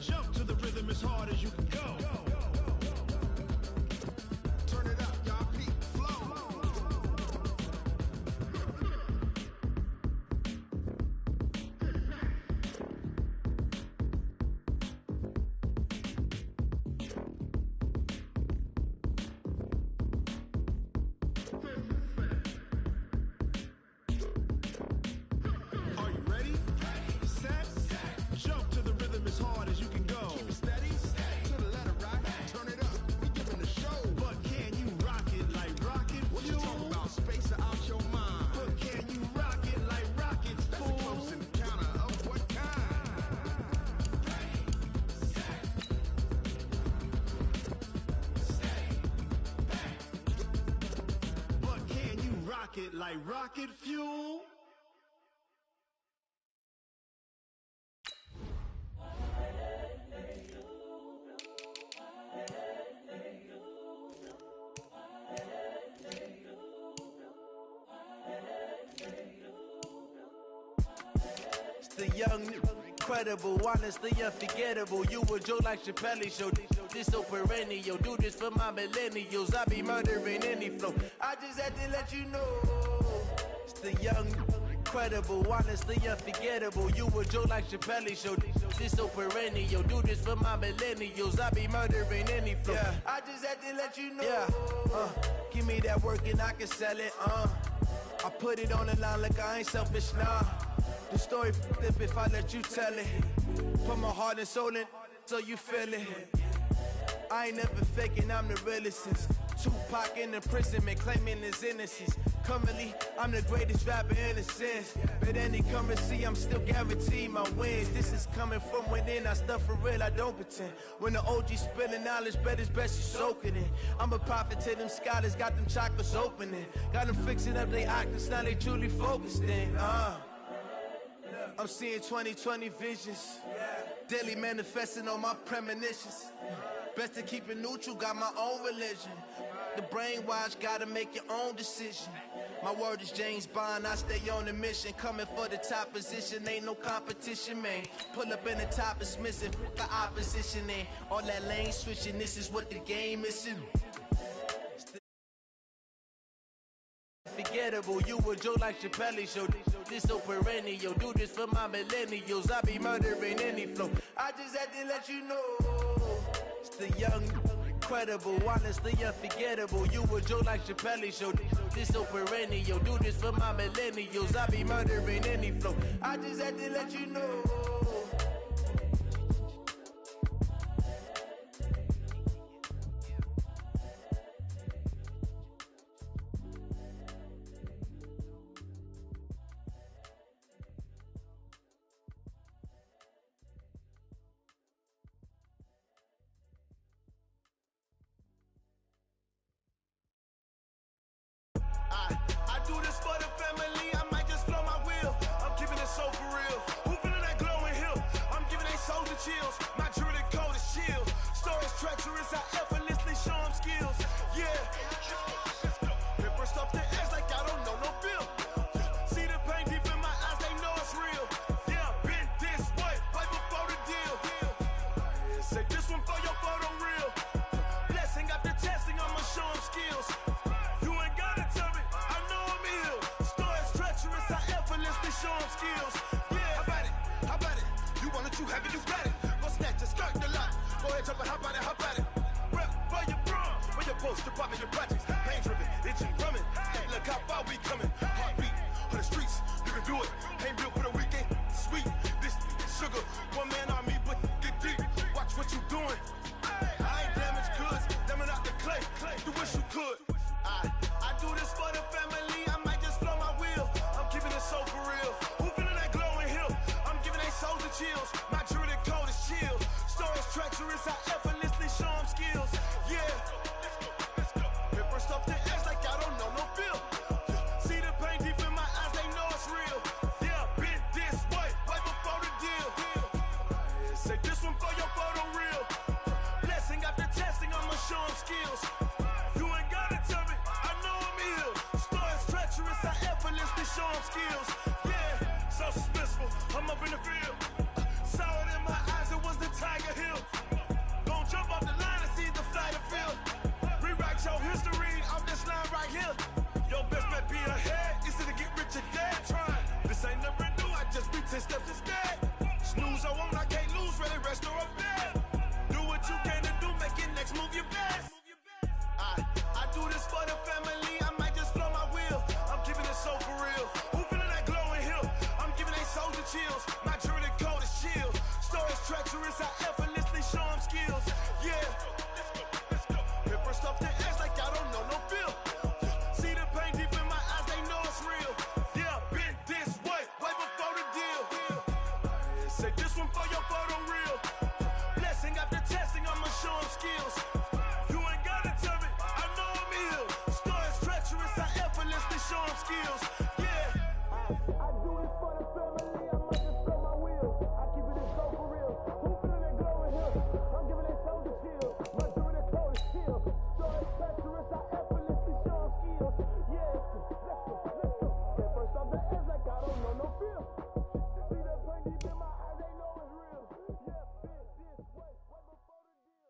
Jump to the rhythm as hard as you can go. Turn it up, y'all. Peak flow. Are you ready? Set. Jump to the rhythm as hard as you can go. Keep it steady. To the letter rock. Turn it up. We giving the show. But can you rock it like rocket fuel? What you talking about? Space out your mind. But can you rock it like rockets, fool? That's a close encounter of what kind? But can you rock it like rocket fuel? It's the young, incredible, honestly unforgettable. You a Joe like Chappelle show. This so perennial. Do this for my millennials. I be murdering any flow. I just had to let you know. It's the young, incredible, honestly unforgettable. You a Joe like Chappelle show. This so perennial. Do this for my millennials. I be murdering any flow. Yeah. I just had to let you know. Yeah. Give me that work and I can sell it. I put it on the line like I ain't selfish, nah. The story flip if I let you tell it. Put my heart and soul in so you feel it. I ain't never faking, I'm the realest since Tupac in imprisonment, claiming his innocence. Currently, I'm the greatest rapper in a sense. But any currency, I'm still guaranteed my wins. This is coming from within, I stuff for real, I don't pretend. When the OG spilling knowledge, bet it's best you soak it in. I'm a prophet to them scholars, got them chakras opening. Got them fixing up their octaves, now they truly focused in. I'm seeing 2020 visions, daily manifesting on my premonitions. Best to keep it neutral, got my own religion. The brainwash, gotta make your own decision. My word is James Bond, I stay on a mission. Coming for the top position, ain't no competition, man. Pull up in the top, it's missing, the opposition ain't. All that lane switching, this is what the game is. Forgettable, you a Joe like Chappelle show. This so perennial, do this for my millennials. I be murdering any flow. I just had to let you know. It's the young, incredible, honestly unforgettable. You a Joe like Chappelle show. This so perennial, do this for my millennials. I be murdering any flow. I just had to let you know. I do this for the family, I might just blow my wheel. I'm keeping it so for real. Who feeling that glowing hill? I'm giving they soldier chills. My jewelry code is chill. Stories treacherous, I effortlessly show them skills. Yeah. Paper stuff the edge like I don't know no feel. See the pain deep in my eyes, they know it's real. Yeah, been this way, right before the deal. Say this one for your photo reel. Blessing after testing, I'ma show them skills. You ain't gotta tell me, I know I'm ill. Stories treacherous, I effortlessly show them skills. Yeah, how about it? How about it? You want it, you have it, you got it. Go snatch it, skirt the lot. Go ahead, jump it, how about it? How about it? Rep for your brum, for your post, your poppin', your projects. Pain driven, itching, drumming. Look how far we coming. Heartbeat on the streets, you can do it. Ain't built for the weekend, sweet. This sugar, one man army, but get deep. Watch what you doing. I ain't damaged goods, damn out the clay. You wish you could. I do this for the family, I might just blow my wheel. I'm keeping it so for real. Who feeling that glowing hill? I'm giving they soldier chills. My jewelry code is chill. Stories treacherous, I effortlessly show them skills. Yeah. Paper stuff the edge like I don't know no feel. See the pain deep in my eyes, they know it's real. Yeah, been this way, right before the deal. Say this one for your photo reel. Blessing after testing, I'ma show them skills. You ain't gotta tell me, I know I'm ill. Stories treacherous, I effortlessly show them skills. Yeah, so suspenseful, I'm up in the field. Saw it in my eyes, it was the tiger. show them skills. Yeah. I do this for the family, I might just throw my wheels. I keep it so for real. Who feeling that glowing here? I'm giving that soldier chill. My doing that cold is chill. So it's treacherous, I effortlessly show them skills. Yeah, let's go. Get first off the edge like I don't know no fear. See that pain deep in my eyes, they know it's real. Yeah, this way, right before the deal.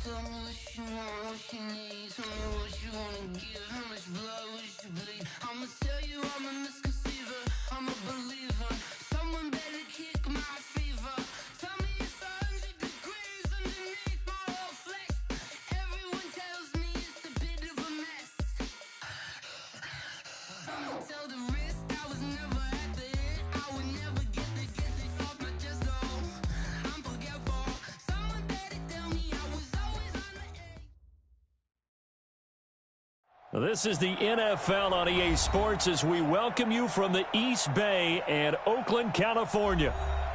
Tell me what you want, what you need. Tell me what you wanna give. How much blood would you bleed? I'ma tell you I'm a misconceiver. I'm a believer. Someone better kick my fever. Tell me it's 100 degrees underneath my whole flesh. Everyone tells me it's a bit of a mess. I'ma tell the risk I was never at the end. I would never get it off my chest though. I'm forgetful. Someone better tell me I was always on the edge. This is the NFL on EA Sports as we welcome you from the East Bay and Oakland, California.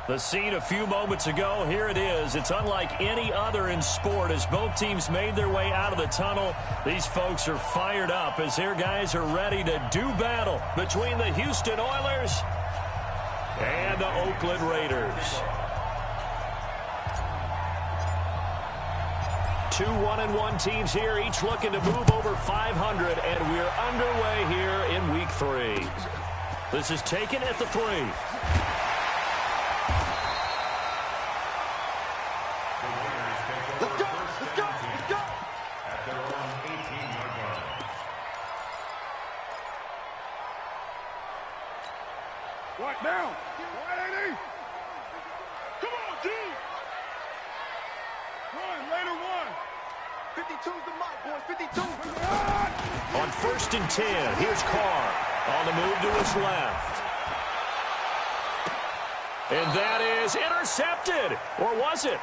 The scene a few moments ago, here it is. It's unlike any other in sport as both teams made their way out of the tunnel. These folks are fired up as their guys are ready to do battle between the Houston Oilers and the Oakland Raiders. 2 1-1 teams here, each looking to move over 500, and we're underway here in Week 3. This is taken at the 3. Let's go, let's go, let's go. At their own 18-yard line. Right now. Right, 80. Come on, G. One, later one. 52's the mark, boys. 52. On 1st and 10, here's Carr on the move to his left. And that is intercepted. Or was it?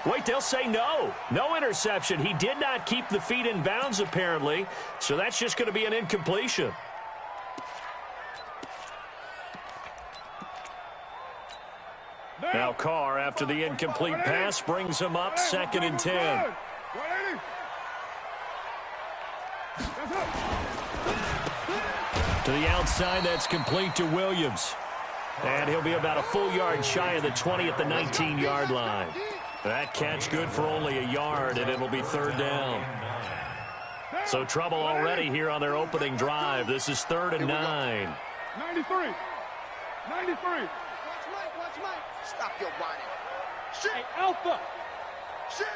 Wait, they'll say no. No interception. He did not keep the feet in bounds, apparently. So that's just going to be an incompletion. Now Carr, after the incomplete pass, brings him up 2nd and 10. To the outside, that's complete to Williams. And he'll be about a full yard shy of the 20 at the 19-yard line. That catch good for only a yard, and it'll be 3rd down. So trouble already here on their opening drive. This is 3rd and 9. 93. 93. Watch Mike. Stop your whining. Shit. Hey, Alpha. Shit.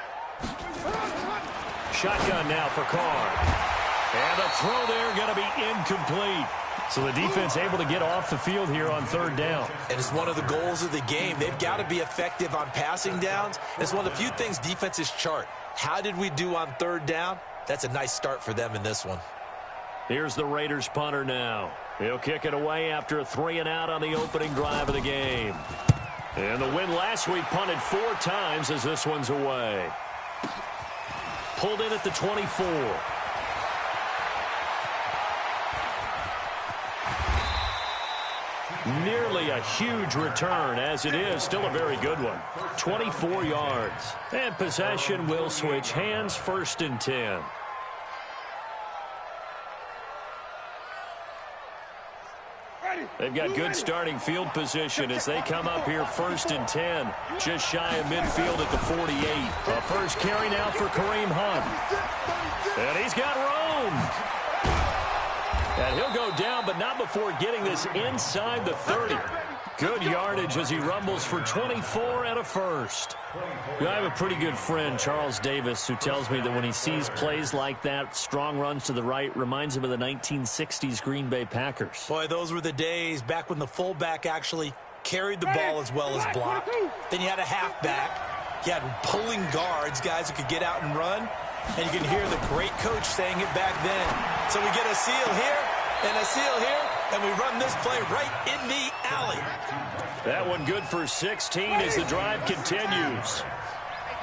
Shotgun now for Carr. And the throw there going to be incomplete. So the defense able to get off the field here on 3rd down. And it's one of the goals of the game. They've got to be effective on passing downs. It's one of the few things defenses chart. How did we do on 3rd down? That's a nice start for them in this one. Here's the Raiders punter now. He'll kick it away after a 3-and-out on the opening drive of the game. And the win last week punted 4 times as this one's away. Pulled in at the 24. Nearly a huge return, as it is still a very good one. 24 yards. And possession will switch hands, 1st and 10. They've got good starting field position as they come up here 1st and 10. Just shy of midfield at the 48. A first carry now for Kareem Hunt. And he's got room. And he'll go down, but not before getting this inside the 30. Good yardage as he rumbles for 24 and a first. I have a pretty good friend, Charles Davis, who tells me that when he sees plays like that, strong runs to the right, reminds him of the 1960s Green Bay Packers. Boy, those were the days back when the fullback actually carried the ball as well as blocked. Then you had a halfback. You had pulling guards, guys who could get out and run. And you can hear the great coach saying it back then. So we get a seal here and a seal here, and we run this play right in the alley. That one good for 16 as the drive continues.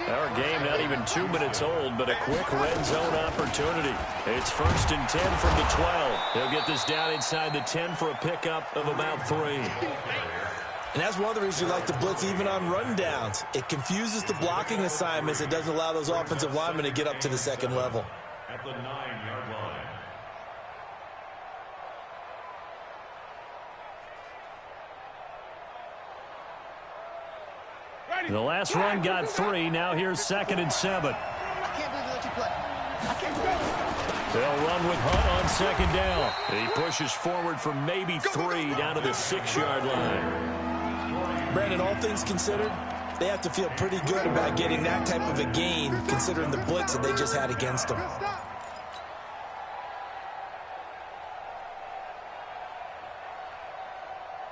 Our game not even 2 minutes old, but a quick red zone opportunity. It's 1st and 10 from the 12. They'll get this down inside the 10 for a pickup of about 3. And that's one of the reasons you like to blitz even on rundowns. It confuses the blocking assignments. It doesn't allow those offensive linemen to get up to the second level. At the 9-yard line. The last run got 3. Now here's 2nd and 7. They'll run with Hunt on 2nd down. He pushes forward for maybe 3 down to the 6-yard line. Brandon, all things considered, they have to feel pretty good about getting that type of a gain considering the blitz that they just had against them.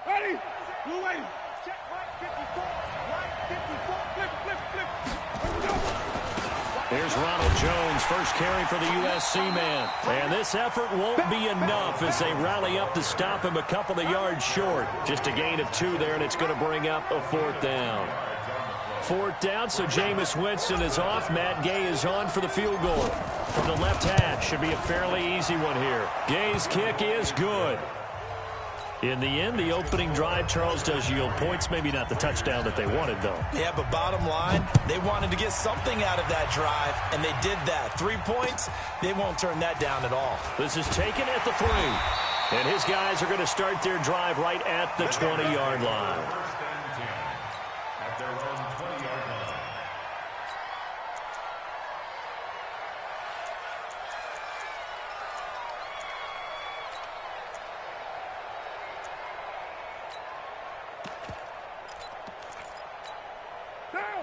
Ready? Blue waiting. Check right 54. Right 54. Flip, flip, flip. Here's Ronald Jones, first carry for the USC man. And this effort won't be enough as they rally up to stop him a couple of yards short. Just a gain of 2 there, and it's going to bring up a 4th down. 4th down, so Jameis Winston is off. Matt Gay is on for the field goal. From the left hash, should be a fairly easy one here. Gay's kick is good. In the end, the opening drive, Charles, does yield points. Maybe not the touchdown that they wanted, though. Yeah, but bottom line, they wanted to get something out of that drive, and they did that. 3 points, they won't turn that down at all. This is taken at the 3. And his guys are going to start their drive right at the 20-yard line. At their own 20-yard line.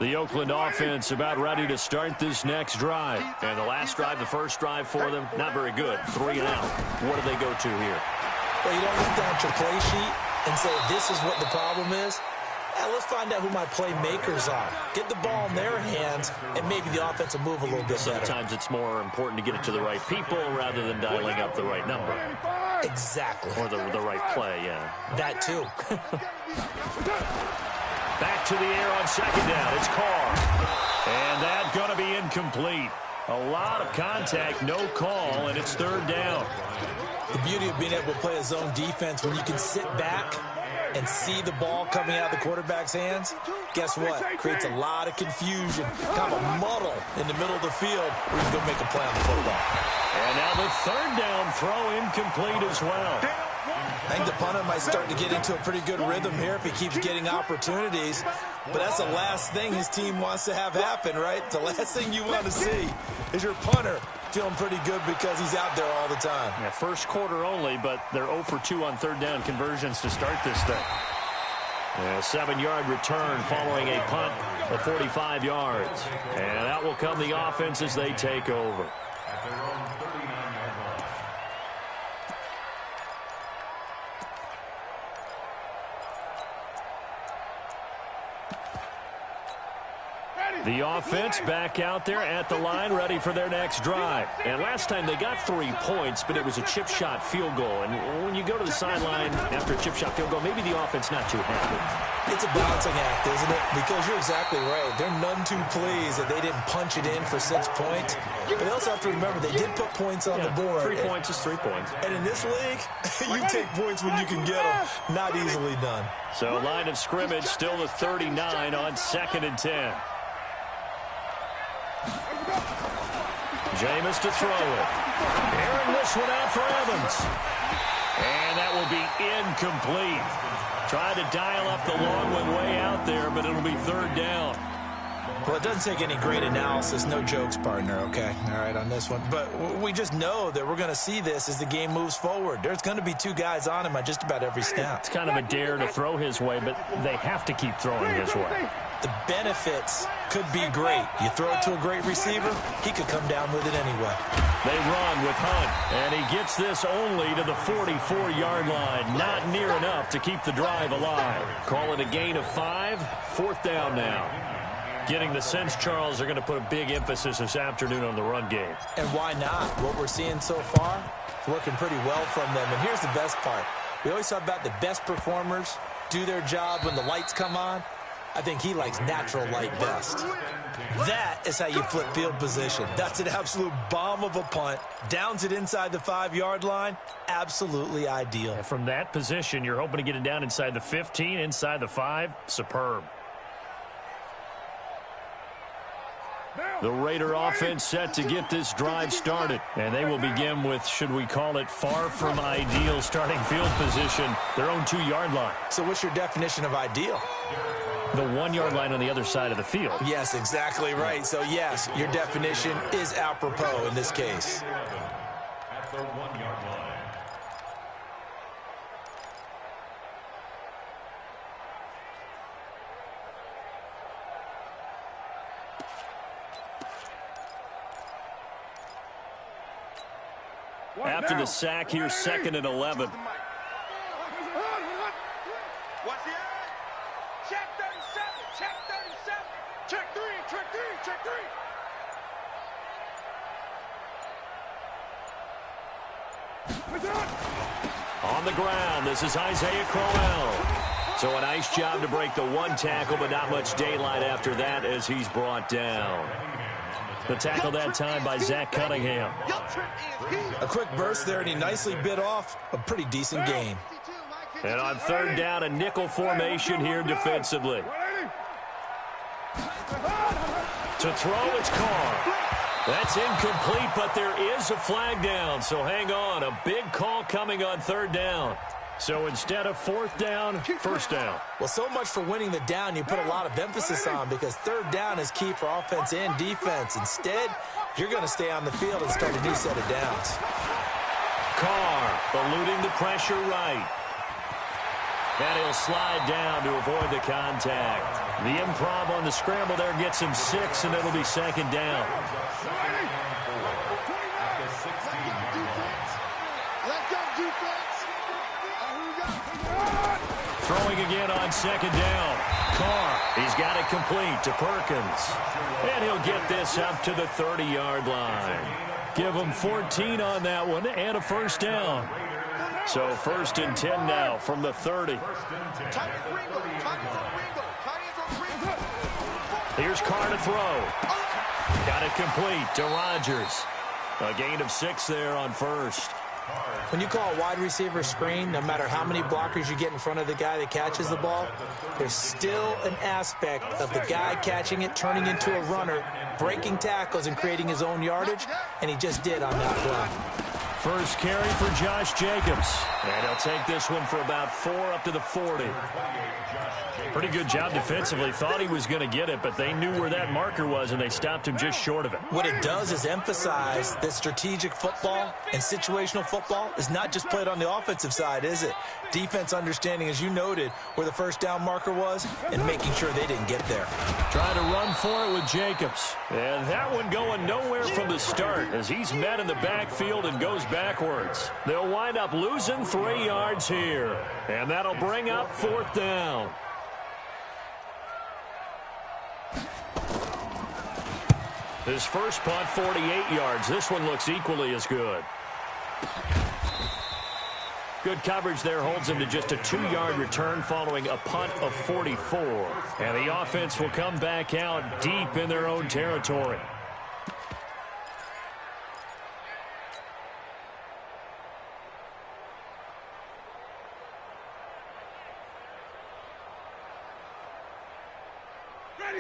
The Oakland offense about ready to start this next drive. And the last drive, the first drive for them, not very good. 3 and out. What do they go to here? Well, you don't look down at your play sheet and say, this is what the problem is. Let's find out who my playmakers are. Get the ball in their hands, and maybe the offense will move a little bit better. Sometimes it's more important to get it to the right people rather than dialing up the right number. Exactly. Or the right play, yeah. That too. Back to the air on 2nd down. It's Carr. And that's going to be incomplete. A lot of contact, no call, and it's 3rd down. The beauty of being able to play a zone defense when you can sit back and see the ball coming out of the quarterback's hands, guess what? Creates a lot of confusion, kind of a muddle in the middle of the field where you can go make a play on the football. And now the 3rd down throw incomplete as well. I think the punter might start to get into a pretty good rhythm here if he keeps getting opportunities. But that's the last thing his team wants to have happen, right? The last thing you want to see is your punter feeling pretty good because he's out there all the time. Yeah, first quarter only, but they're 0 for 2 on 3rd down conversions to start this thing. A 7-yard return following a punt of 45 yards. And out will come the offense as they take over. At their own 39-yard line. The offense back out there at the line, ready for their next drive. And last time they got 3 points, but it was a chip shot field goal. And when you go to the sideline after a chip shot field goal, maybe the offense not too happy. It's a balancing act, isn't it? Because you're exactly right. They're none too pleased that they didn't punch it in for 6 points. But they also have to remember they did put points on the board. 3 points is 3 points. And in this league, you take points when you can get them. Not easily done. So line of scrimmage still the 39 on 2nd and 10. Jameis to throw it. Airing this one out for Evans. And that will be incomplete. Tried to dial up the long one way out there, but it'll be 3rd down. Well, it doesn't take any great analysis. No jokes, partner, okay? All right, on this one. But we just know that we're going to see this as the game moves forward. There's going to be 2 guys on him at just about every snap. It's kind of a dare to throw his way, but they have to keep throwing his way. The benefits could be great. You throw it to a great receiver, he could come down with it anyway. They run with Hunt, and he gets this only to the 44-yard line. Not near enough to keep the drive alive. Call it a gain of 5, 4th down now. Getting the sense, Charles, they're going to put a big emphasis this afternoon on the run game. And why not? What we're seeing so far, working pretty well from them. And here's the best part. We always talk about the best performers do their job when the lights come on. I think he likes natural light best. That is how you flip field position. That's an absolute bomb of a punt. Downs it inside the 5-yard line. Absolutely ideal. And from that position, you're hoping to get it down inside the 15, inside the 5. Superb. The Raider offense set to get this drive started. And they will begin with, should we call it, far from ideal starting field position, their own 2-yard line. So what's your definition of ideal? The 1-yard line on the other side of the field. Yes, exactly right. So, yes, your definition is apropos in this case. At the 1-yard line. After the sack, here's 2nd and 11. What's the check 37, check 37, check 3, check 3, check 3. On the ground, this is Isaiah Crowell. So a nice job to break the 1 tackle, but not much daylight after that as he's brought down. The tackle that time by Zach Cunningham. A quick burst there, and he nicely bit off a pretty decent gain. And on 3rd down, a nickel formation here defensively. To throw, it's Carr. That's incomplete, but there is a flag down, so hang on. A big call coming on 3rd down. So instead of 4th down, 1st down. Well, so much for winning the down you put a lot of emphasis on, because 3rd down is key for offense and defense. Instead, you're going to stay on the field and start a new set of downs. Carr eluding the pressure right. And he'll slide down to avoid the contact. The improv on the scramble there gets him 6, and it'll be 2nd down. Throwing again on 2nd down. Carr, he's got it complete to Perkins. And he'll get this up to the 30-yard line. Give him 14 on that one and a 1st down. So 1st and 10 now from the 30. Here's Carr to throw. Got it complete to Rodgers. A gain of 6 there on 1st. When you call a wide receiver screen, no matter how many blockers you get in front of the guy that catches the ball, there's still an aspect of the guy catching it, turning into a runner, breaking tackles and creating his own yardage, and he just did on that play. First carry for Josh Jacobs. And he'll take this one for about 4 up to the 40. Pretty good job defensively. Thought he was going to get it, but they knew where that marker was, and they stopped him just short of it. What it does is emphasize that strategic football and situational football is not just played on the offensive side, is it? Defense understanding, as you noted, where the 1st down marker was and making sure they didn't get there. Trying to run for it with Jacobs. And that one going nowhere from the start as he's met in the backfield and goes backwards. They'll wind up losing 3 yards here. And that'll bring up 4th down. His first punt, 48 yards. This one looks equally as good. Good coverage there holds him to just a 2-yard return following a punt of 44. And the offense will come back out deep in their own territory.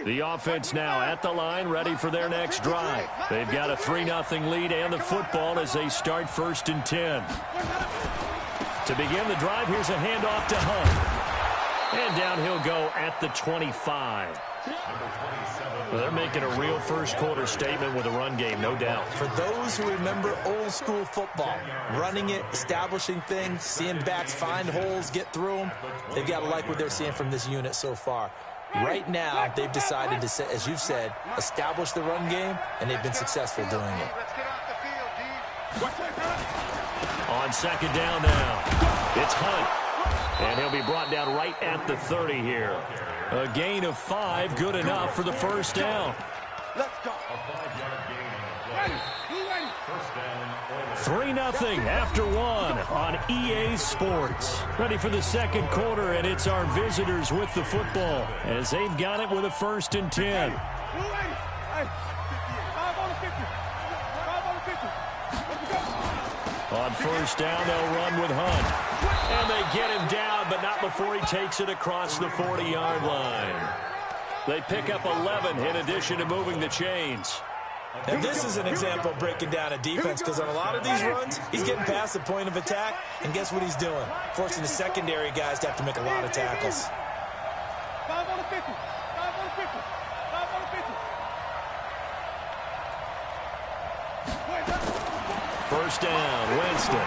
The offense now at the line, ready for their next drive. They've got a 3-0 lead and the football as they start 1st and 10. To begin the drive, here's a handoff to Hunt. And down he'll go at the 25. Well, they're making a real first-quarter statement with a run game, no doubt. For those who remember old-school football, running it, establishing things, seeing backs find holes, get through them, they've got to like what they're seeing from this unit so far. Right now, they've decided to, as you've said, establish the run game, and they've been successful doing it. On 2nd down now, it's Hunt. And he'll be brought down right at the 30 here. A gain of 5, good enough for the 1st down. Let's go. 3-0 after 1 on EA Sports. Ready for the 2nd quarter, and it's our visitors with the football as they've got it with a 1st and 10. On 1st down, they'll run with Hunt. And they get him down, but not before he takes it across the 40-yard line. They pick up 11 in addition to moving the chains. And this is an example of breaking down a defense, because on a lot of these runs, he's getting past the point of attack, and guess what he's doing? Forcing the secondary guys to have to make a lot of tackles. First down, Winston.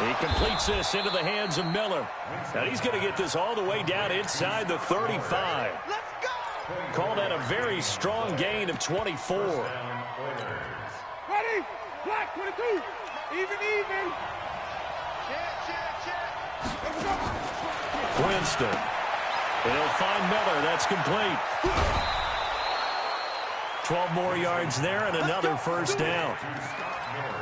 He completes this into the hands of Miller. And he's going to get this all the way down inside the 35. Call that a very strong gain of 24. Ready? Black 22. Even. Winston. He'll find Miller. That's complete. 12 more yards there and another first down.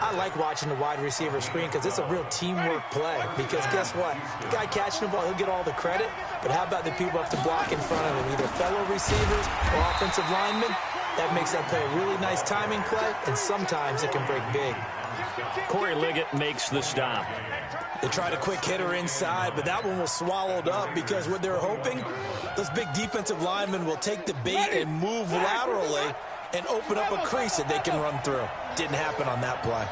I like watching the wide receiver screen because it's a real teamwork play. Because guess what? The guy catching the ball, he'll get all the credit. But how about the people up to block in front of him? Either fellow receivers or offensive linemen. That makes that play a really nice timing play, and sometimes it can break big. Corey Liggett makes the stop. They tried a quick hitter inside, but that one was swallowed up because what they're hoping, those big defensive linemen will take the bait and move laterally and open up a crease that they can run through. Didn't happen on that play.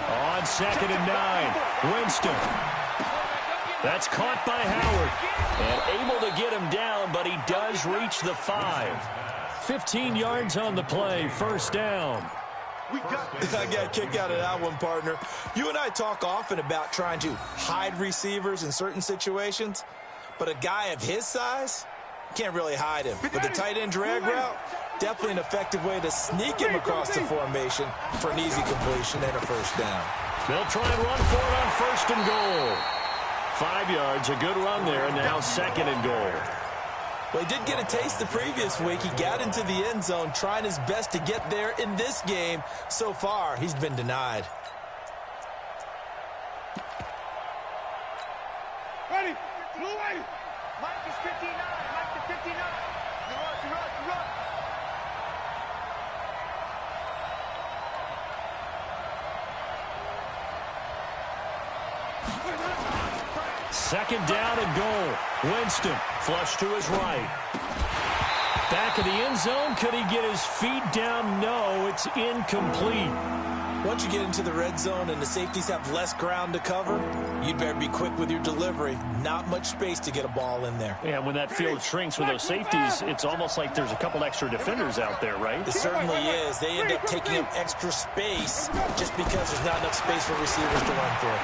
On 2nd and 9, Winston. That's caught by Howard. And able to get him down, but he does reach the 5. 15 yards on the play, first down. I got a kick out of that one, partner. You and I talk often about trying to hide receivers in certain situations, but a guy of his size can't really hide him. But the tight end drag route, definitely an effective way to sneak him across the formation for an easy completion and a first down. They'll try and run for it on 1st and goal. 5 yards, a good run there, and now 2nd and goal. Well, he did get a taste the previous week. He got into the end zone, trying his best to get there in this game. So far, he's been denied. Ready? Blue ready. Mike is 59. Mike is 59. You run. Second down and goal. Winston flush to his right. Back of the end zone. Could he get his feet down? No, it's incomplete. Once you get into the red zone and the safeties have less ground to cover, you'd better be quick with your delivery. Not much space to get a ball in there. Yeah, when that field shrinks with those safeties, it's almost like there's a couple extra defenders out there, right? It certainly is. They end up taking up extra space just because there's not enough space for receivers to run through.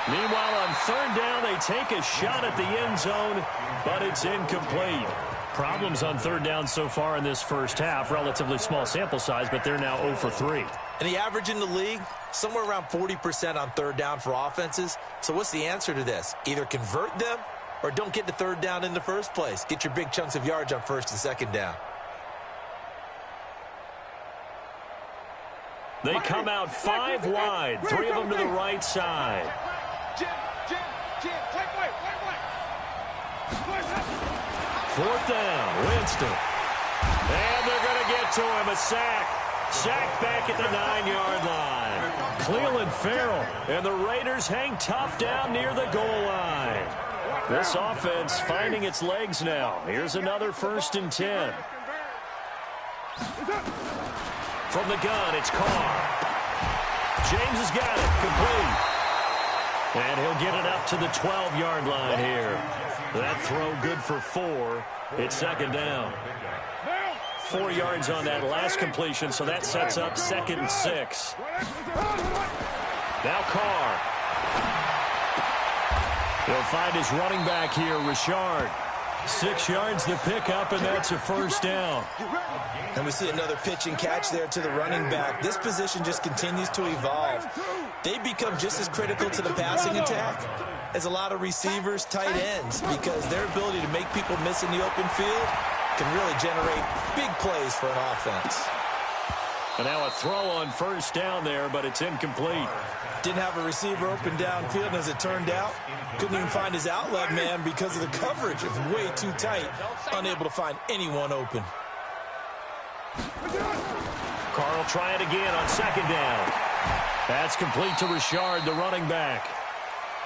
Meanwhile, on 3rd down, they take a shot at the end zone, but it's incomplete. Problems on 3rd down so far in this first half. Relatively small sample size, but they're now 0 for 3. And the average in the league, somewhere around 40% on 3rd down for offenses. So what's the answer to this? Either convert them or don't get to 3rd down in the first place. Get your big chunks of yards on 1st and 2nd down. They come out 5 wide, 3 of them to the right side. Jim, 4th down, Winston. And they're going to get to him, a sack. Sack back at the 9-yard line. Clelin Ferrell and the Raiders hang tough down near the goal line. This offense finding its legs now. Here's another 1st and 10. From the gun, it's Carr. James has got it, complete. And he'll get it up to the 12-yard line here. That throw good for 4. It's 2nd down. 4 yards on that last completion, so that sets up 2nd and 6. Now Carr. He'll find his running back here, Richard. 6 yards the pickup, and that's a first down. And we see another pitch and catch there to the running back. This position just continues to evolve. They become just as critical to the passing attack as a lot of receivers, tight ends, because their ability to make people miss in the open field can really generate big plays for an offense. And now a throw on 1st down there, but it's incomplete. Didn't have a receiver open downfield, and as it turned out, couldn't even find his outlet man because of the coverage. It was way too tight, unable to find anyone open. Carr will try it again on 2nd down. That's complete to Richard, the running back.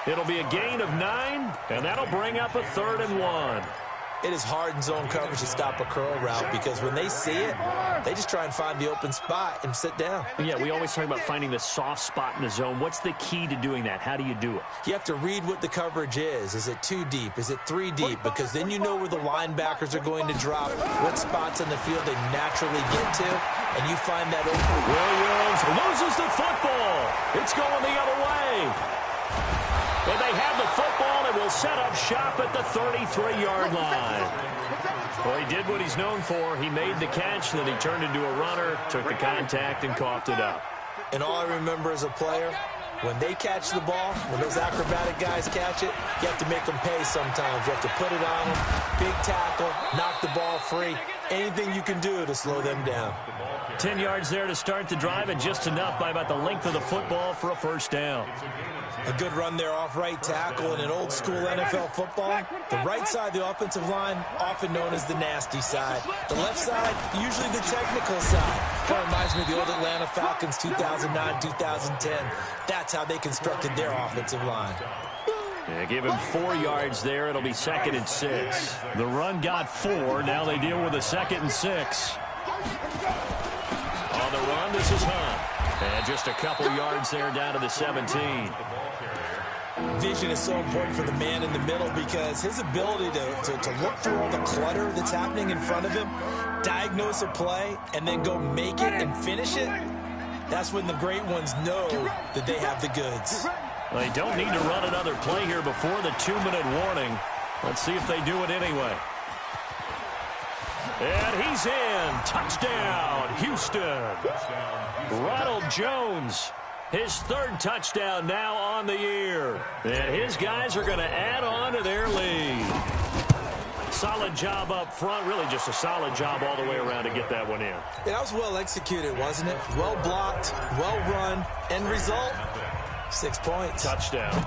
It'll be a gain of 9, and that'll bring up a 3rd and 1. It is hard in zone coverage to stop a curl route because when they see it, they just try and find the open spot and sit down. Yeah, we always talk about finding the soft spot in the zone. What's the key to doing that? How do you do it? You have to read what the coverage is. Is it 2 deep? Is it 3 deep? Because then you know where the linebackers are going to drop, what spots in the field they naturally get to, and you find that open. Williams loses the football. It's going the other way. And they have the football and will set up shop at the 33-yard line. Well, he did what he's known for. He made the catch, then he turned into a runner, took the contact, and coughed it up. And all I remember as a player, when they catch the ball, when those acrobatic guys catch it, you have to make them pay sometimes. You have to put it on them, big tackle, knock the ball free. Anything you can do to slow them down. 10 yards there to start the drive, and just enough by about the length of the football for a first down. A good run there off right tackle in an old-school NFL football. The right side of the offensive line, often known as the nasty side. The left side, usually the technical side. Kind of reminds me of the old Atlanta Falcons 2009-2010. That's how they constructed their offensive line. Yeah, give him 4 yards there. It'll be 2nd and 6. The run got 4. Now they deal with a 2nd and 6. On the run, this is Hunt. And just a couple yards there down to the 17. Vision is so important for the man in the middle because his ability to look through all the clutter that's happening in front of him, diagnose a play, and then go make it and finish it, that's when the great ones know that they have the goods. They don't need to run another play here before the 2-minute warning. Let's see if they do it anyway. And he's in. Touchdown, Houston. Ronald Jones, his 3rd touchdown now on the year. And his guys are going to add on to their lead. Solid job up front. Really just a solid job all the way around to get that one in. Yeah, that was well executed, wasn't it? Well blocked, well run. End result, 6 points. Touchdown.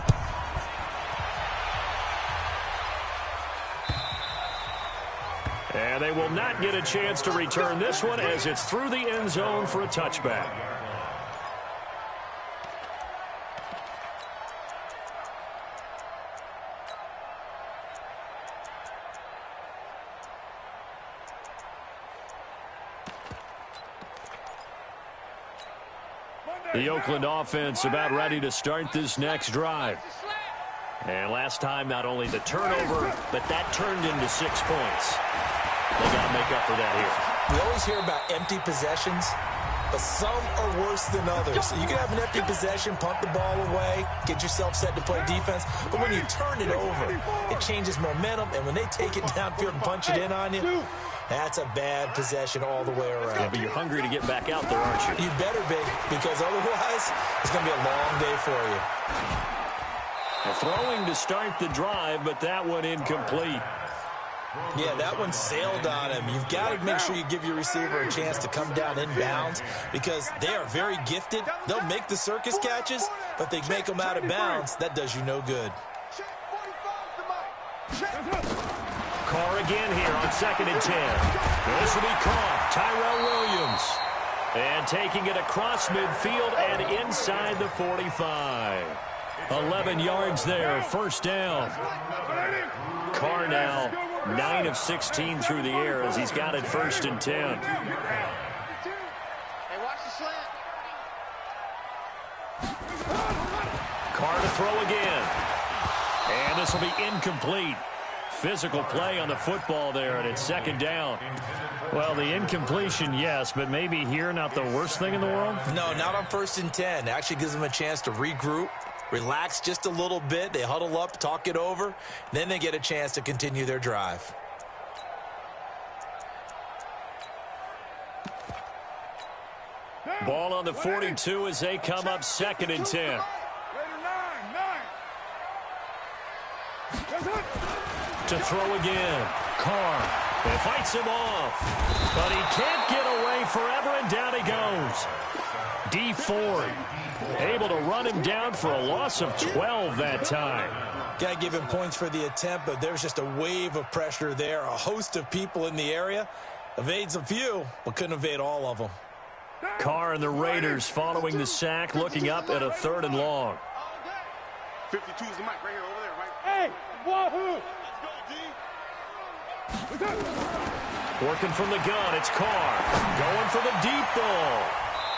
And they will not get a chance to return this one as it's through the end zone for a touchback. The Oakland offense about ready to start this next drive. And last time, not only the turnover, but that turned into 6 points. They got to make up for that here. We always hear about empty possessions, but some are worse than others. So you can have an empty possession, punt the ball away, get yourself set to play defense, but when you turn it over, it changes momentum, and when they take it downfield and punch it in on you, that's a bad possession all the way around. Yeah, but you're hungry to get back out there, aren't you? You better be, because otherwise, it's going to be a long day for you. Throwing to start the drive, but that one incomplete. Yeah, that one sailed on him. You've got to make sure you give your receiver a chance to come down inbounds because they are very gifted. They'll make the circus catches, but they make them out of bounds. That does you no good. Carr again here on 2nd and 10. This will be caught. Tyrell Williams. And taking it across midfield and inside the 45. 11 yards there, first down. Carr now 9 of 16 through the air as he's got it 1st and 10. Hey, watch the slant. Carr to throw again. And this will be incomplete. Physical play on the football there, and it's 2nd down. Well, the incompletion, yes, but maybe here not the worst thing in the world? No, not on 1st and 10. It actually gives them a chance to regroup, relax just a little bit. They huddle up, talk it over. Then they get a chance to continue their drive. Ball on the 42 as they come up 2nd and 10. To throw again. Carr. It fights him off. But he can't get away forever, and down he goes. D Ford able to run him down for a loss of 12 that time. Got to give him points for the attempt, but there's just a wave of pressure there. A host of people in the area. Evades a few, but couldn't evade all of them. Carr and the Raiders following the sack, looking up at a 3rd and long. 52 is the mic right here over there, Mike. Hey, wahoo! Let's go, D. Working from the gun, it's Carr. Going for the deep ball.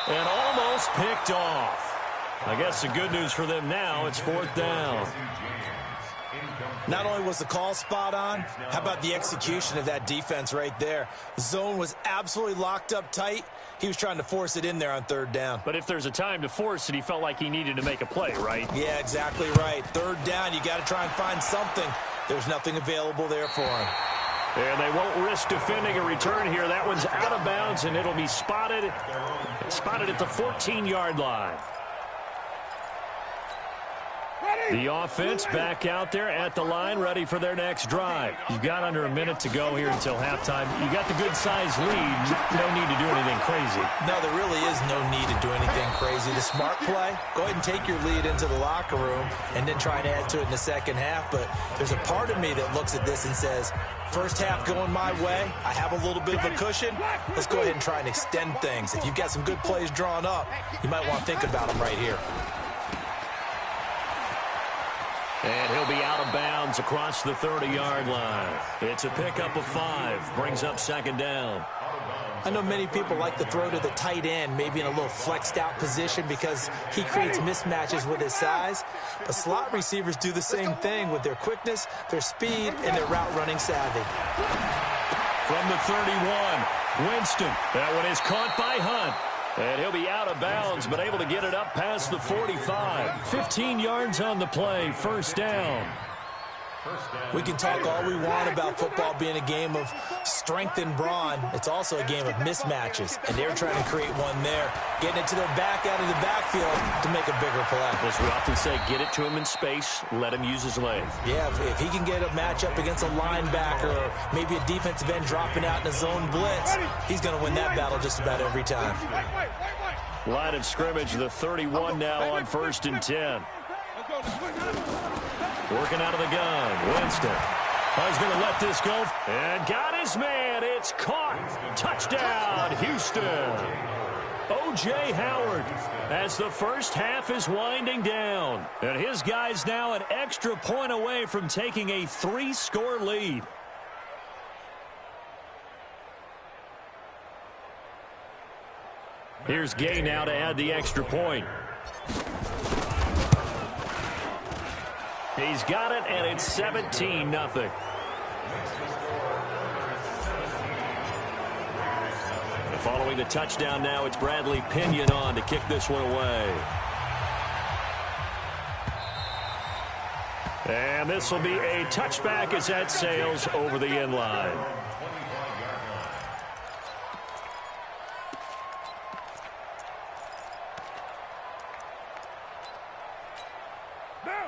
And almost picked off. I guess the good news for them now, it's 4th down. Not only was the call spot on, how about the execution of that defense right there? The zone was absolutely locked up tight. He was trying to force it in there on 3rd down. But if there's a time to force it, he felt like he needed to make a play, right? Yeah, exactly right. 3rd down, you got to try and find something. There's nothing available there for him. And they won't risk defending a return here. That one's out of bounds, and it'll be spotted at the 14-yard line. The offense back out there at the line, ready for their next drive. You've got under a minute to go here until halftime. You got the good-sized lead. No need to do anything crazy. No, there really is no need to do anything crazy. The smart play, go ahead and take your lead into the locker room and then try and add to it in the second half. But there's a part of me that looks at this and says, first half going my way, I have a little bit of a cushion. Let's go ahead and try and extend things. If you've got some good plays drawn up, you might want to think about them right here. And he'll be out of bounds across the 30-yard line. It's a pickup of 5. Brings up 2nd down. I know many people like to throw to the tight end, maybe in a little flexed out position because he creates mismatches with his size. But slot receivers do the same thing with their quickness, their speed, and their route running savvy. From the 31, Winston. That one is caught by Hunt. And he'll be out of bounds, but able to get it up past the 45. 15 yards on the play, 1st down. We can talk all we want about football being a game of strength and brawn. It's also a game of mismatches, and they're trying to create one there, getting it to their back out of the backfield to make a bigger play. As we often say, get it to him in space, let him use his legs. Yeah, if he can get a matchup against a linebacker or maybe a defensive end dropping out in a zone blitz, he's going to win that battle just about every time. Line of scrimmage, the 31 now on 1st and 10. Working out of the gun, Winston. He's going to let this go. And got his man. It's caught. Touchdown, Houston. O.J. Howard as the first half is winding down. And his guys now an extra point away from taking a 3-score lead. Here's Gay now to add the extra point. He's got it, and it's 17-0. Following the touchdown now, it's Bradley Pinion on to kick this one away. And this will be a touchback as that sails over the end line.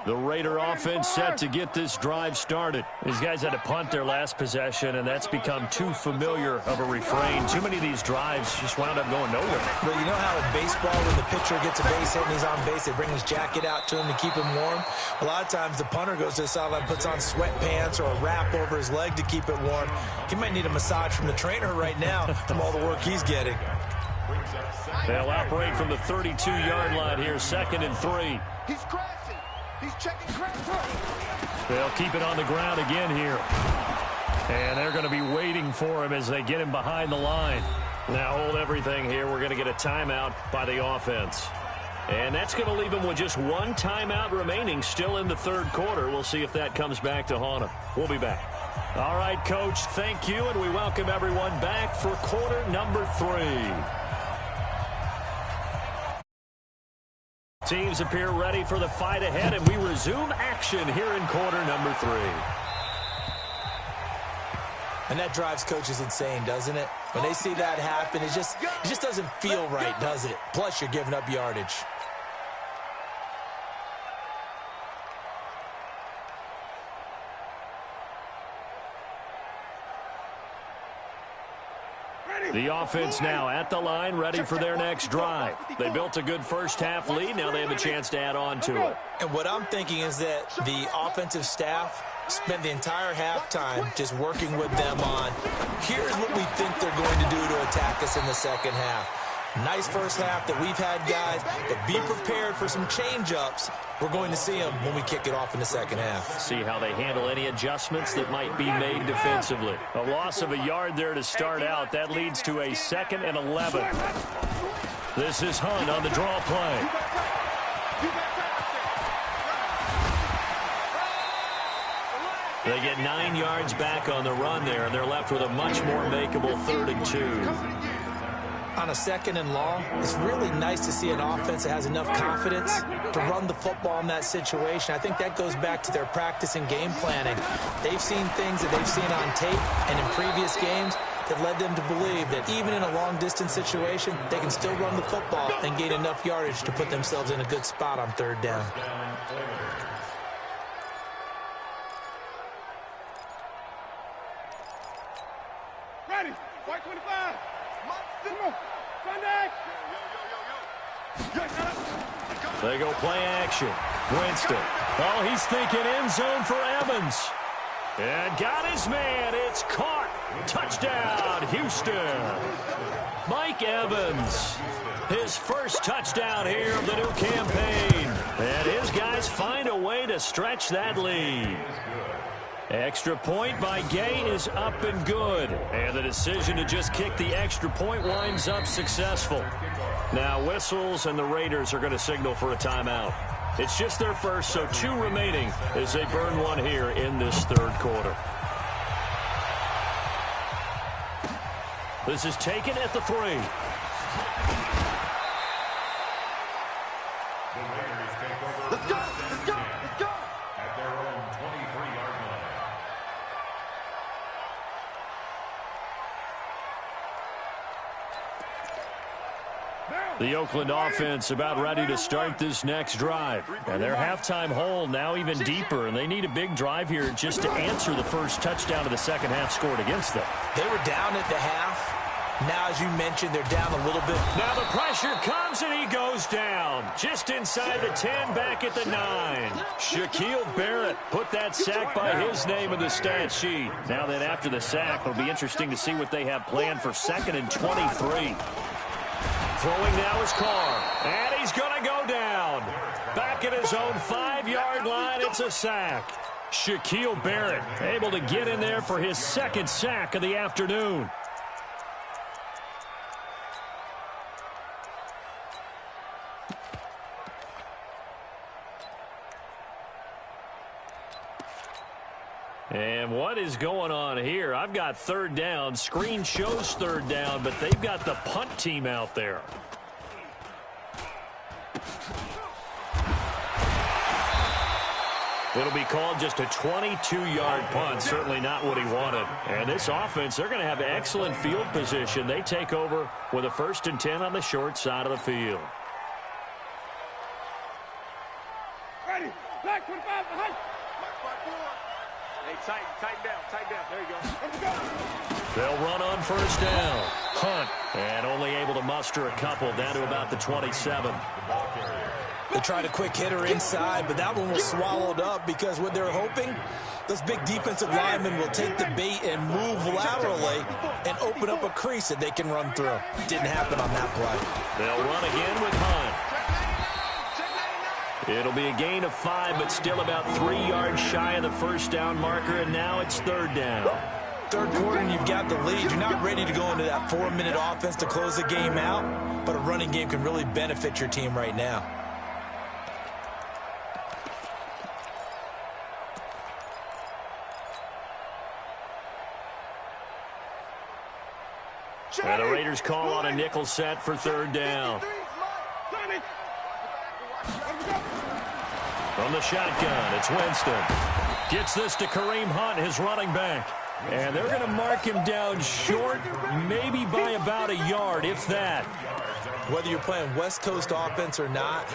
The Raider offense set to get this drive started. These guys had to punt their last possession, and that's become too familiar of a refrain. Too many of these drives just wound up going nowhere. Well, you know how in baseball, when the pitcher gets a base hit and he's on base, they bring his jacket out to him to keep him warm? A lot of times the punter goes to the sideline, puts on sweatpants or a wrap over his leg to keep it warm. He might need a massage from the trainer right now from all the work he's getting. They'll operate from the 32-yard line here, 2nd and 3. He's crashing. He's checking crash. They'll keep it on the ground again here. And they're going to be waiting for him as they get him behind the line. Now hold everything here. We're going to get a timeout by the offense. And that's going to leave him with just one timeout remaining still in the 3rd quarter. We'll see if that comes back to haunt him. We'll be back. All right, Coach, thank you, and we welcome everyone back for quarter number 3. Teams appear ready for the fight ahead, and we resume action here in quarter number 3. And that drives coaches insane, doesn't it? When they see that happen, it just doesn't feel right, does it? Plus, you're giving up yardage. The offense now at the line, ready for their next drive. They built a good first half lead. Now they have a chance to add on to it. And what I'm thinking is that the offensive staff spent the entire halftime just working with them on, here's what we think they're going to do to attack us in the second half. Nice first half that we've had, guys, but be prepared for some change-ups. We're going to see them when we kick it off in the second half. See how they handle any adjustments that might be made defensively. A loss of a yard there to start out. That leads to a 2nd and 11. This is Hunt on the draw play. They get 9 yards back on the run there, and they're left with a much more makeable 3rd and 2. On a 2nd and long, it's really nice to see an offense that has enough confidence to run the football in that situation. I think that goes back to their practice and game planning. They've seen things that they've seen on tape and in previous games that led them to believe that even in a long-distance situation, they can still run the football and gain enough yardage to put themselves in a good spot on 3rd down. Ready, white 25. Come on, Sunday. They go play action. Winston. Oh, he's thinking end zone for Evans. And got his man. It's caught. Touchdown, Houston. Mike Evans. His first touchdown here of the new campaign. And his guys find a way to stretch that lead. Extra point by Gay is up and good. And the decision to just kick the extra point winds up successful. Now whistles and the Raiders are going to signal for a timeout. It's just their first, so 2 remaining as they burn one here in this 3rd quarter. This is taken at the 3. The Raiders take over. Let's go, let's go, let's go. At their own 23-yard line. The Oakland offense about ready to start this next drive. And their halftime hole now even deeper, and they need a big drive here just to answer the first touchdown of the second half scored against them. They were down at the half. Now, as you mentioned, they're down a little bit. Now the pressure comes, and he goes down. Just inside the 10, back at the 9. Shaquille Barrett put that sack by his name in the stat sheet. Now that after the sack, it'll be interesting to see what they have planned for 2nd and 23. Throwing now is Carr, and he's going to go down. Back at his own 5-yard line, it's a sack. Shaquille Barrett able to get in there for his 2nd sack of the afternoon. And what is going on here? I've got 3rd down. Screen shows 3rd down, but they've got the punt team out there. It'll be called just a 22-yard punt. Certainly not what he wanted. And this offense, they're going to have excellent field position. They take over with a 1st and 10 on the short side of the field. Ready, black 25 behind. Hey, tighten down. There you go. They'll run on 1st down. Hunt, and only able to muster a couple down to about the 27. They tried a quick hitter inside, but that one was swallowed up because what they're hoping, those big defensive linemen will take the bait and move laterally and open up a crease that they can run through. Didn't happen on that play. They'll run again with Hunt. It'll be a gain of 5, but still about 3 yards shy of the 1st down marker, and now it's 3rd down. 3rd quarter, and you've got the lead. You're not ready to go into that 4-minute offense to close the game out, but a running game can really benefit your team right now. And the Raiders call on a nickel set for 3rd down. From the shotgun, it's Winston. Gets this to Kareem Hunt, his running back. And they're going to mark him down short, maybe by about a yard, if that. Whether you're playing West Coast offense or not,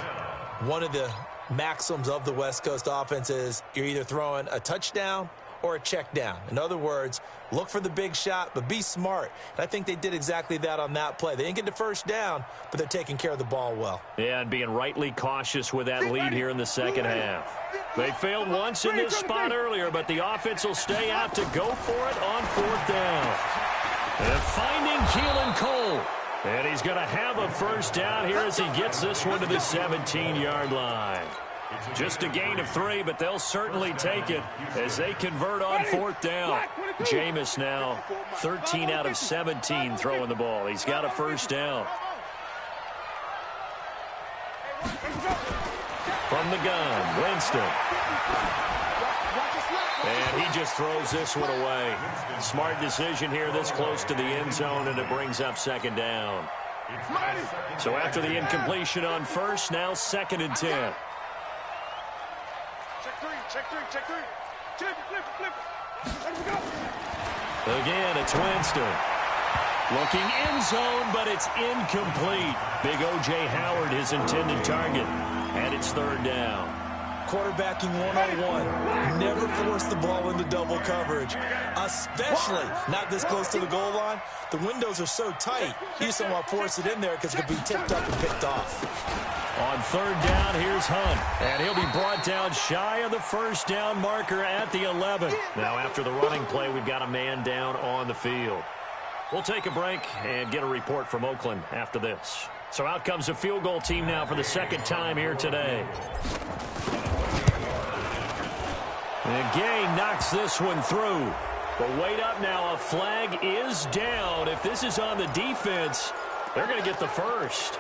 one of the maxims of the West Coast offense is you're either throwing a touchdown or a check down. In other words, look for the big shot, but be smart. And I think they did exactly that on that play. They didn't get the 1st down, but they're taking care of the ball well. Yeah, and being rightly cautious with that lead here in the second half. They failed once in this spot earlier, but the offense will stay out to go for it on 4th down. And finding Keelan Cole. And he's going to have a first down here as he gets this one to the 17-yard line. Just a gain of 3, but they'll certainly take it as they convert on 4th down. Jameis now 13 out of 17 throwing the ball. He's got a first down. From the gun, Winston. And he just throws this one away. Smart decision here this close to the end zone, and it brings up 2nd down. So after the incompletion on first, now 2nd and 10. Check three. Flip it. Again, it's Winston. Looking end zone, but it's incomplete. Big O.J. Howard, his intended target. And it's 3rd down. Quarterbacking 101. Never force the ball into double coverage, especially not this close to the goal line. The windows are so tight, you just don't want to force it in there because it could be tipped up and picked off. On 3rd down, here's Hunt. And he'll be brought down shy of the first down marker at the 11. Now, after the running play, we've got a man down on the field. We'll take a break and get a report from Oakland after this. So out comes the field goal team now for the 2nd time here today. And Gay knocks this one through. But wait up now, a flag is down. If this is on the defense, they're going to get the first.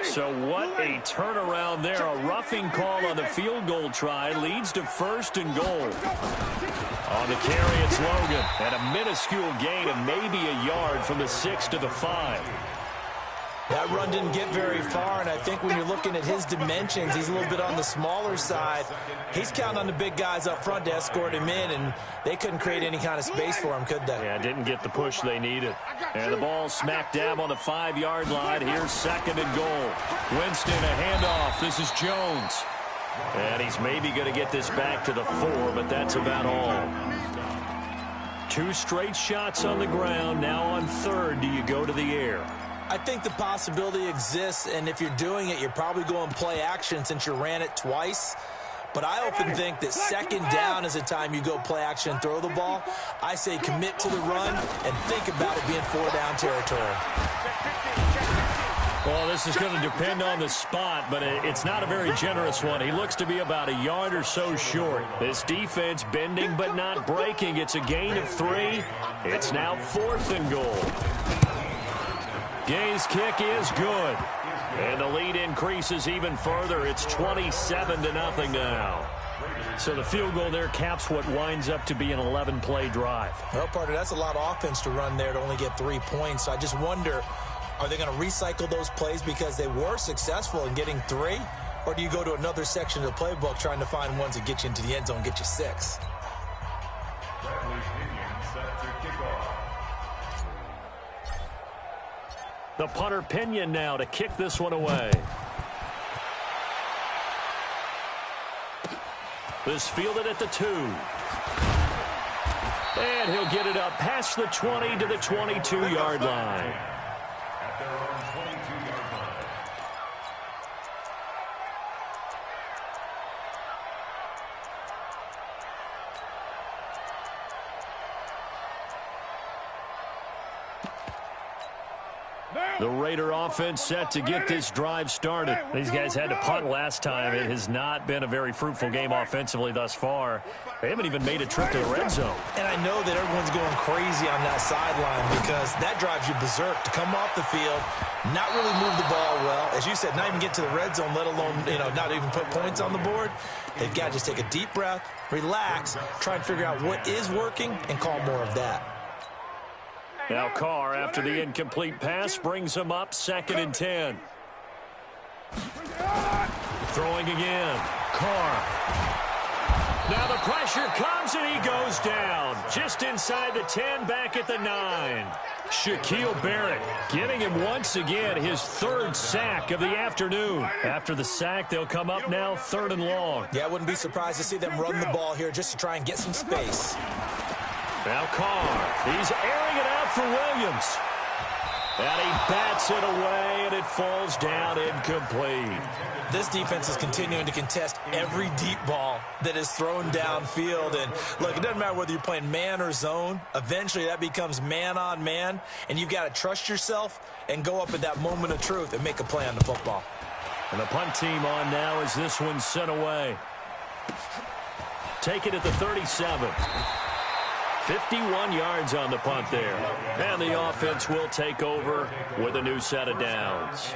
So what a turnaround there. A roughing call on the field goal try leads to 1st and goal. On the carry, it's Logan. And a minuscule gain of maybe a yard from the 6 to the 5. That run didn't get very far, and I think when you're looking at his dimensions, he's a little bit on the smaller side. He's counting on the big guys up front to escort him in, and they couldn't create any kind of space for him, could they? Yeah, didn't get the push they needed. And the ball smack dab on the 5-yard line. Here's 2nd and goal. Winston, a handoff. This is Jones. And he's maybe going to get this back to the 4, but that's about all. 2 straight shots on the ground. Now on 3rd, do you go to the air? I think the possibility exists, and if you're doing it, you're probably going play action since you ran it twice. But I often think that 2nd down is the time you go play action and throw the ball. I say commit to the run and think about it being 4-down territory. Well, this is going to depend on the spot, but it's not a very generous one. He looks to be about a yard or so short. This defense bending but not breaking. It's a gain of 3. It's now 4th and goal. Gay's kick is good. And the lead increases even further. It's 27-0 now. So the field goal there caps what winds up to be an 11-play drive. Well, partner, that's a lot of offense to run there to only get 3 points. So I just wonder, are they going to recycle those plays because they were successful in getting 3? Or do you go to another section of the playbook trying to find ones that get you into the end zone and get you 6? The punter Pinion now to kick this one away. This fielded at the 2. And he'll get it up past the 20 to the 22-yard line. At their own 22-yard line. The Raider offense set to get this drive started. These guys had to punt last time. It has not been a very fruitful game offensively thus far. They haven't even made a trip to the red zone. And I know that everyone's going crazy on that sideline because that drives you berserk to come off the field, not really move the ball well. As you said, not even get to the red zone, let alone, not even put points on the board. They've got to just take a deep breath, relax, try and figure out what is working, and call more of that. Now Carr, after the incomplete pass, brings him up 2nd and 10. Throwing again. Carr. Now the pressure comes and he goes down. Just inside the 10, back at the 9. Shaquille Barrett getting him once again his 3rd sack of the afternoon. After the sack, they'll come up now 3rd and long. Yeah, I wouldn't be surprised to see them run the ball here just to try and get some space. Now Carr, he's airing it out for Williams. And he bats it away, and it falls down incomplete. This defense is continuing to contest every deep ball that is thrown downfield. And, look, it doesn't matter whether you're playing man or zone. Eventually, that becomes man-on-man, and you've got to trust yourself and go up at that moment of truth and make a play on the football. And the punt team on now as this one's sent away. Take it at the 37. 51 yards on the punt there. And the offense will take over with a new set of downs.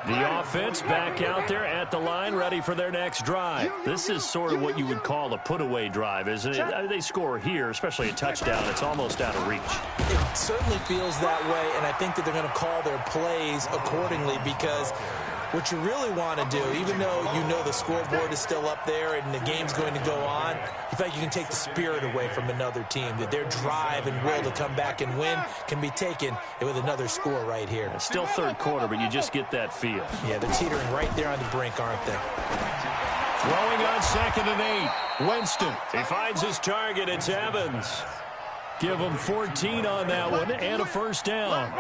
The offense back out there at the line, ready for their next drive. This is sort of what you would call a put-away drive, isn't it? They score here, especially a touchdown. It's almost out of reach. It certainly feels that way, and I think that they're going to call their plays accordingly because what you really want to do, even though you know the scoreboard is still up there and the game's going to go on, you feel like you can take the spirit away from another team, that their drive and will to come back and win can be taken with another score right here. It's still third quarter, but you just get that feel. Yeah, they're teetering right there on the brink, aren't they? Throwing on 2nd and 8. Winston. He finds his target. It's Evans. Give him 14 on that one and a first down.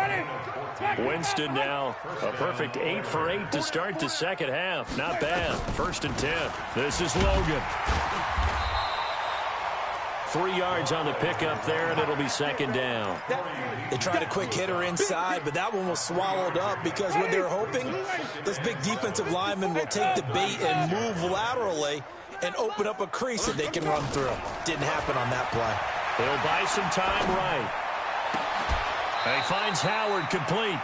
Winston now a perfect 8 for 8 to start the second half. Not bad. 1st and 10. This is Logan. 3 yards on the pickup there, and it'll be 2nd down. They tried a quick hitter inside, but that one was swallowed up because what they're hoping, this big defensive lineman will take the bait and move laterally and open up a crease that they can run through. Didn't happen on that play. He'll buy some time right. And he finds Howard complete.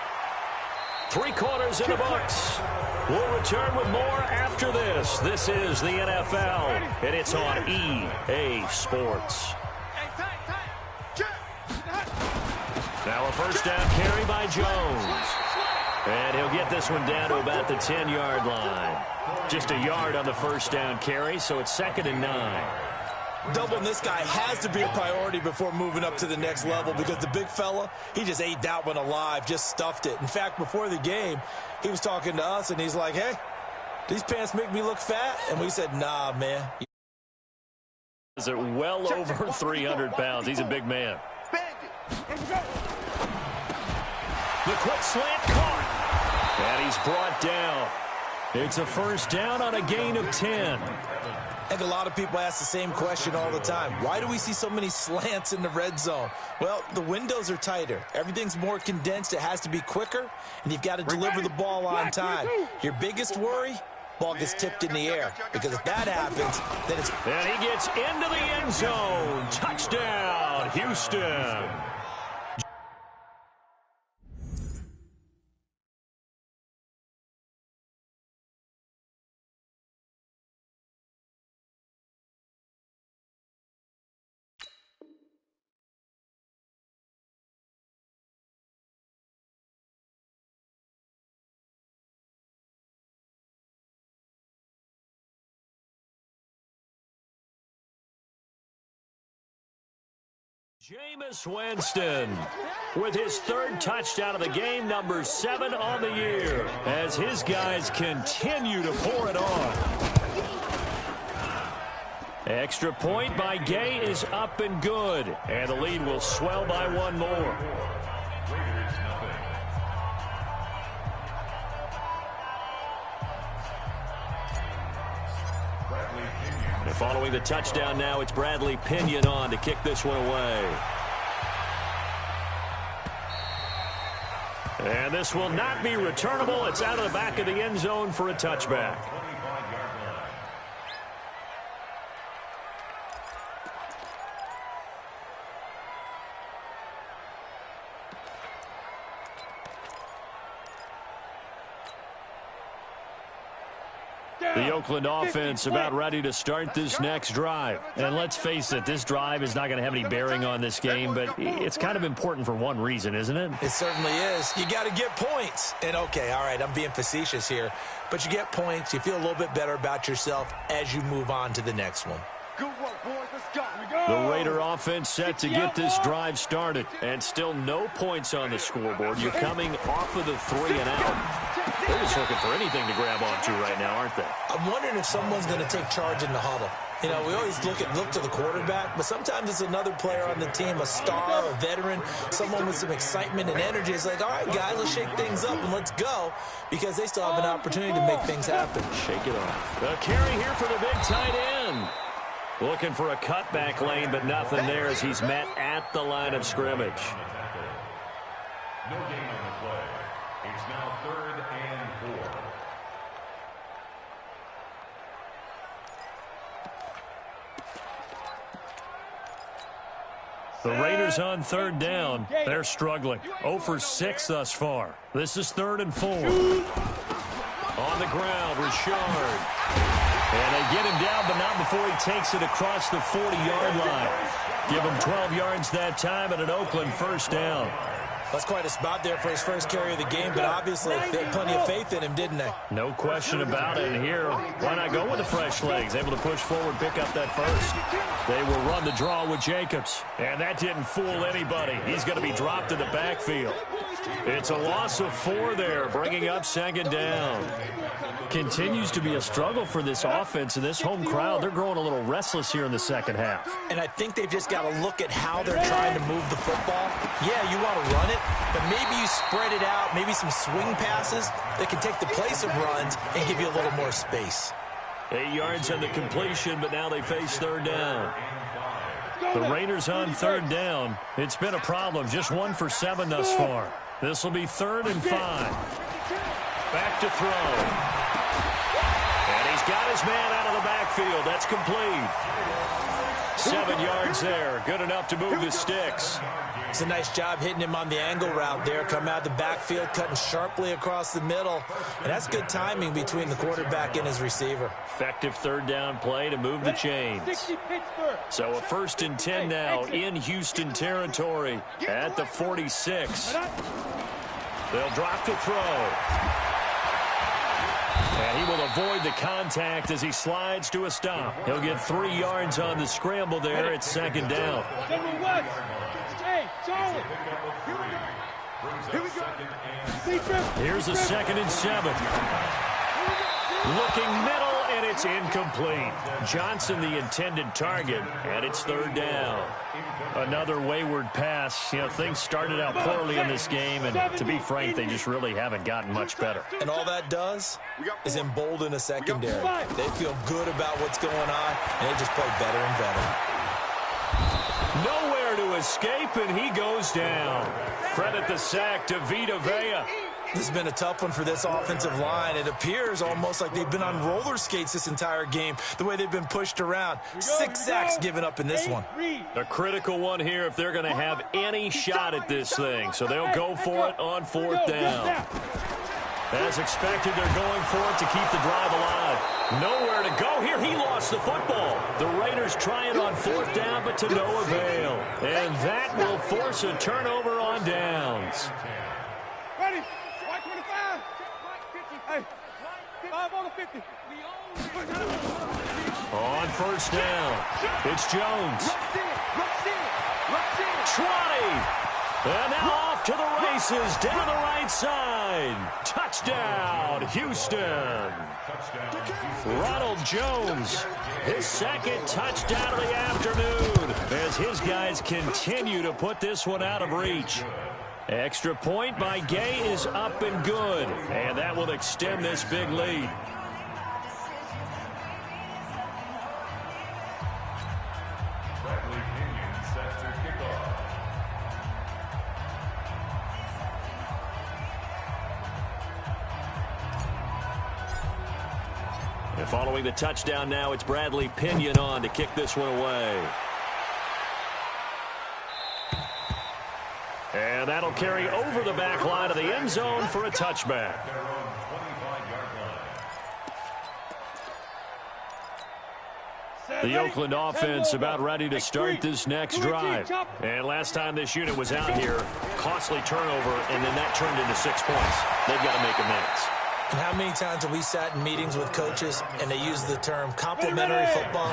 3 quarters in the books. We'll return with more after this. This is the NFL, and it's on EA Sports. Now a first down carry by Jones. And he'll get this one down to about the 10-yard line. Just a yard on the first down carry, so it's 2nd and 9. Doubling this guy has to be a priority before moving up to the next level because the big fella, he just ate that one alive, just stuffed it. In fact, before the game, he was talking to us, and he's like, hey, these pants make me look fat? And we said, nah, man. Is it well over 300 pounds? He's a big man. The quick slant caught. And he's brought down. It's a first down on a gain of 10. And a lot of people ask the same question all the time. Why do we see so many slants in the red zone? Well, the windows are tighter. Everything's more condensed. It has to be quicker, and you've got to deliver the ball on time. Your biggest worry, ball gets tipped in the air. Because if that happens, then it's... And he gets into the end zone. Touchdown, Houston. Jameis Winston with his 3rd touchdown of the game, number 7 on the year, as his guys continue to pour it on. Extra point by Gay is up and good, and the lead will swell by 1 more. Following the touchdown now, it's Bradley Pinion on to kick this one away. And this will not be returnable. It's out of the back of the end zone for a touchback. The Oakland offense about ready to start this next drive. And let's face it, this drive is not going to have any bearing on this game, but it's kind of important for one reason, isn't it? It certainly is. You got to get points. And, okay, all right, I'm being facetious here. But you get points. You feel a little bit better about yourself as you move on to the next one. Good work, boys. Let's go. The Raider offense set to get this drive started. And still no points on the scoreboard. You're coming off of the 3 and out. They're just looking for anything to grab onto right now, aren't they? I'm wondering if someone's going to take charge in the huddle. You know, we always look to the quarterback, but sometimes it's another player on the team, a star, a veteran, someone with some excitement and energy. It's like, all right, guys, let's shake things up and let's go, because they still have an opportunity to make things happen. Shake it off. A carry here for the big tight end. Looking for a cutback lane, but nothing there as he's met at the line of scrimmage. No gain on the play. It's now 3rd and 4. The Raiders on 3rd down. They're struggling. 0 for 6 thus far. This is 3rd and 4. On the ground, Richard. And they get him down, but not before he takes it across the 40-yard line. Give him 12 yards that time and an Oakland first down. That's quite a spot there for his first carry of the game, but obviously they had plenty of faith in him, didn't they? No question about it. And here, why not go with the fresh legs? Able to push forward, pick up that first. They will run the draw with Jacobs. And that didn't fool anybody. He's going to be dropped in the backfield. It's a loss of 4 there, bringing up 2nd down. Continues to be a struggle for this offense and this home crowd. They're growing a little restless here in the second half. And I think they've just got to look at how they're trying to move the football. Yeah, you want to run it, but maybe you spread it out, maybe some swing passes that can take the place of runs and give you a little more space. 8 yards on the completion, but now they face 3rd down. The Raiders on 3rd down. It's been a problem. Just 1 for 7 thus far. This will be 3rd and 5. Back to throw. And he's got his man out of the backfield. That's complete. 7 yards there. Good enough to move the sticks. It's a nice job hitting him on the angle route there. Coming out the backfield, cutting sharply across the middle. And that's good timing between the quarterback and his receiver. Effective 3rd down play to move the chains. So a 1st and 10 now in Houston territory at the 46. They'll drop to throw. And he will avoid the contact as he slides to a stop. He'll get 3 yards on the scramble there. It's 2nd down. Here's a 2nd and 7. Looking middle, and it's incomplete. Johnson the intended target, and it's 3rd down. Another wayward pass. You know, things started out poorly in this game, and to be frank, they just really haven't gotten much better. And all that does is embolden a secondary. They feel good about what's going on, and they just play better and better. Nowhere to escape, and he goes down. Credit the sack to Vita Vea. This has been a tough one for this offensive line. It appears almost like they've been on roller skates this entire game, the way they've been pushed around. 6 sacks given up in this one. A critical one here if they're going to have any shot at this thing. So they'll go for it on 4th down. As expected, they're going for it to keep the drive alive. Nowhere to go here. He lost the football. The Raiders trying on 4th down, but to no avail. And that will force a turnover on downs. Ready? White 25. Hey, 5 on the 50. On 1st down, it's Jones. Trotty. And now off to the races, down the right side. Touchdown, Houston. Ronald Jones, his 2nd touchdown of the afternoon as his guys continue to put this one out of reach. Extra point by Gay is up and good, and that will extend this big lead. Bradley Pinion set to kick off. And following the touchdown now, it's Bradley Pinion on to kick this one away. And that'll carry over the back line of the end zone for a touchback. The Oakland offense about ready to start this next drive. And last time this unit was out here, costly turnover, and then that turned into 6 points. They've got to make amends. And how many times have we sat in meetings with coaches and they use the term complementary football?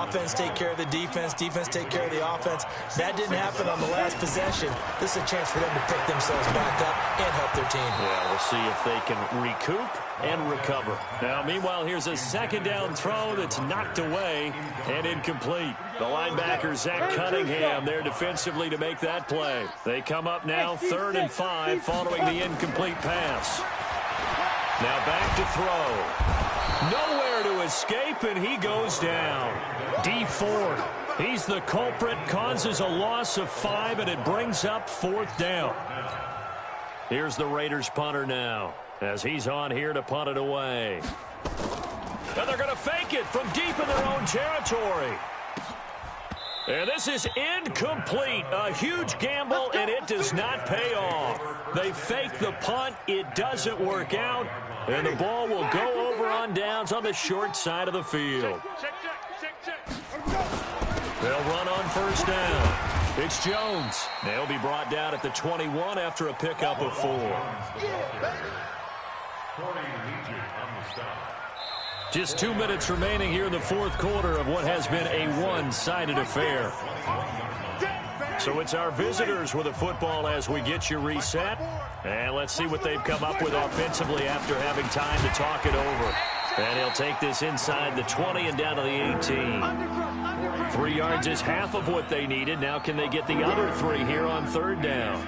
Offense take care of the defense, defense take care of the offense. That didn't happen on the last possession. This is a chance for them to pick themselves back up and help their team. Yeah, we'll see if they can recoup and recover. Now, meanwhile, here's a second down throw that's knocked away and incomplete. The linebacker, Zach Cunningham, there defensively to make that play. They come up now 3rd and 5 following the incomplete pass. Now back to throw. Nowhere to escape, and he goes down. Dee Ford, he's the culprit, causes a loss of 5, and it brings up 4th down. Here's the Raiders punter now, as he's on here to punt it away. And they're going to fake it from deep in their own territory. And this is incomplete. A huge gamble, and it does not pay off. They fake the punt. It doesn't work out. And the ball will go over on downs on the short side of the field. They'll run on 1st down. It's Jones. They'll be brought down at the 21 after a pickup of 4. Just 2 minutes remaining here in the 4th quarter of what has been a one-sided affair. So it's our visitors with the football as we get you reset. And let's see what they've come up with offensively after having time to talk it over. And he'll take this inside the 20 and down to the 18. 3 yards is half of what they needed. Now can they get the other 3 here on 3rd down?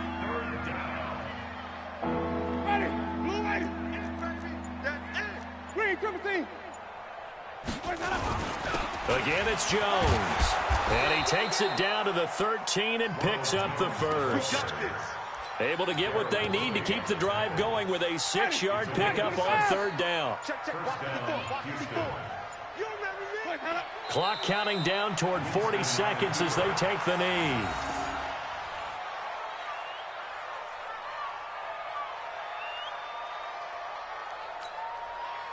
Again, it's Jones. And he takes it down to the 13 and picks up the 1st. Able to get what they need to keep the drive going with a 6-yard pickup on 3rd down. Clock counting down toward 40 seconds as they take the knee.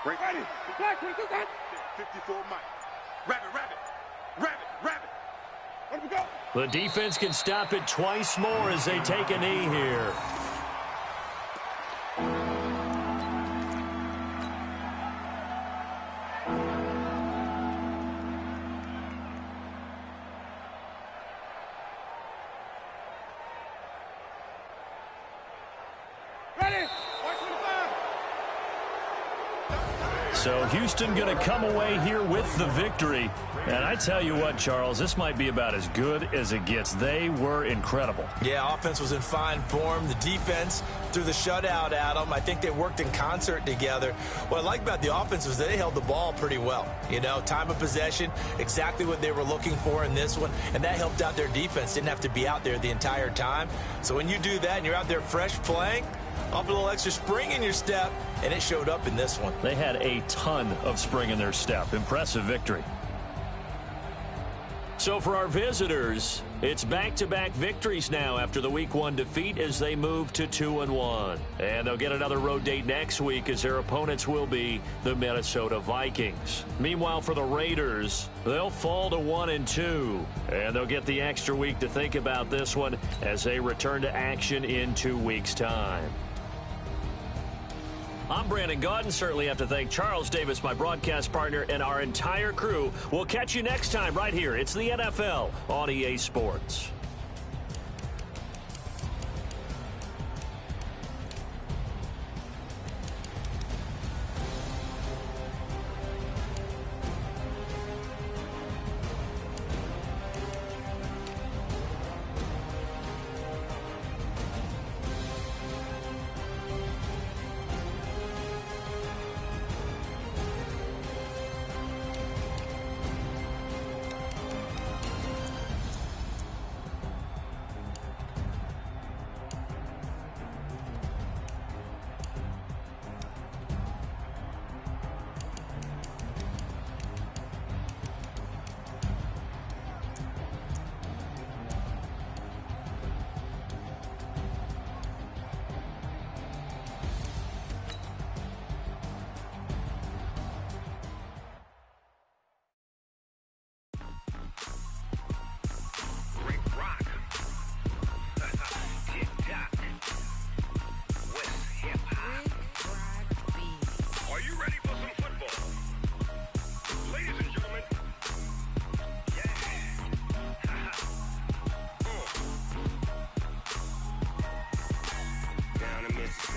Ready. 54 Mike. Rabbit. Let me go. The defense can stop it twice more as they take a knee here. So Houston going to come away here with the victory. And I tell you what, Charles, this might be about as good as it gets. They were incredible. Yeah, offense was in fine form. The defense threw the shutout at them. I think they worked in concert together. What I like about the offense was they held the ball pretty well. You know, time of possession, exactly what they were looking for in this one. And that helped out their defense. Didn't have to be out there the entire time. So when you do that and you're out there fresh playing, up a little extra spring in your step, and it showed up in this one. They had a ton of spring in their step. Impressive victory. So for our visitors, it's back-to-back victories now after the Week 1 defeat as they move to 2-1. And they'll get another road date next week as their opponents will be the Minnesota Vikings. Meanwhile, for the Raiders, they'll fall to 1-2. And they'll get the extra week to think about this one as they return to action in 2 weeks' time. I'm Brandon Gaudin. Certainly have to thank Charles Davis, my broadcast partner, and our entire crew. We'll catch you next time right here. It's the NFL on EA Sports.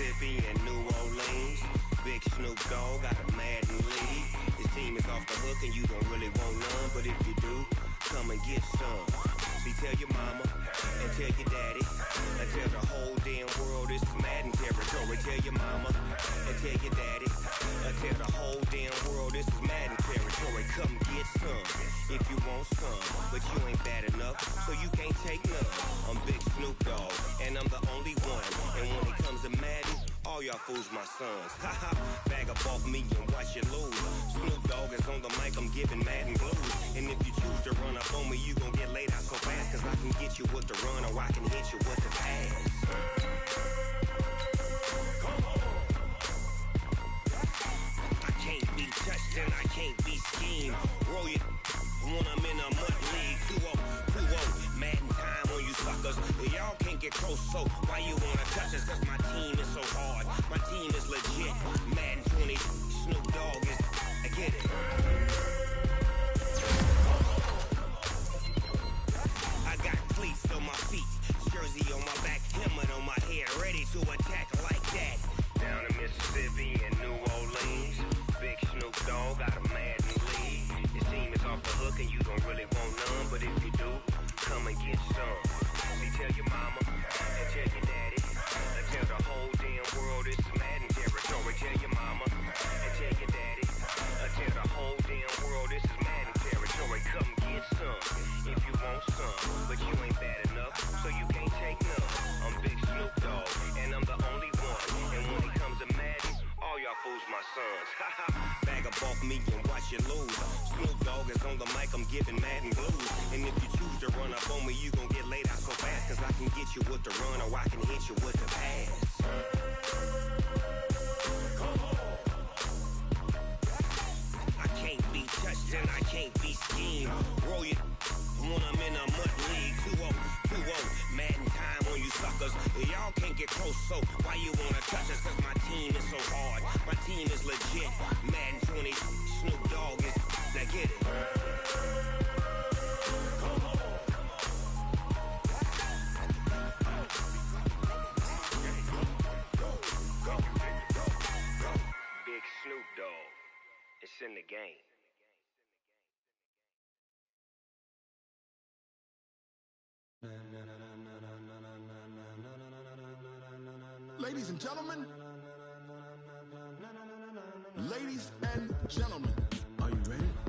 Mississippi and New Orleans. Big Snoop Dogg got a Madden lead. His team is off the hook and you don't really want none, but if you do, come and get some. See, tell your mama and tell your daddy and tell the whole damn world this is Madden territory. Tell your mama and tell your daddy and tell the whole damn world this is Madden territory. Come get some if you want some, but you ain't bad enough, so you can't take none. I'm Big Snoop Dogg and I'm the only one, and when it comes to Madden, all y'all fools my sons. Haha, bag up off me and watch you lose. Snoop Dogg is on the mic, I'm giving Madden blues. And if you choose to run up on me, you gon' get laid out so fast, cause I can get you with the run or I can hit you with the pass. I can't be touched and I can't be schemed. Roll you when I'm in a mud league. 2-0, Madden time on you suckers. Y'all can't get close, so why you wanna touch us? Cause my team is so hard, my team is legit. Madden 20, Snoop Dogg is, I get it. I got cleats on my feet, jersey on my back, helmet on my head, ready to attack like that. Down in Mississippi and New Orleans, Big Snoop Dogg got a Madden lead. His team is off the hook and you don't really want none, but if you do, come and get some. See, tell your mama and tell your daddy and tell the whole damn world this is Madden territory. Tell your mama and tell your daddy and tell the whole damn world this is Madden territory. Come get some if you want some, but you ain't bad enough, so you can't take none. I'm Big Snoop Dogg and I'm the only one, and when it comes to Madden, all y'all fools my sons. Haha, bag up off me and watch you lose. Snoop Dogg is on the mic, I'm giving Madden blues. And if you choose to run up on me, you gon' get laid out so fast, cause I can get you with the run or I can hit you with the pass. I can't be touched and I can't be schemed. Roll you when I'm in a mud league. 2-0, Madden time on you suckers. Y'all can't get close, so why you wanna touch us? Cause my team is so hard, my team is legit. Madden 20, Snoop Dogg is, now get it. Big Snoop Dogg, it's in the game. Ladies and gentlemen, ladies and gentlemen, are you ready?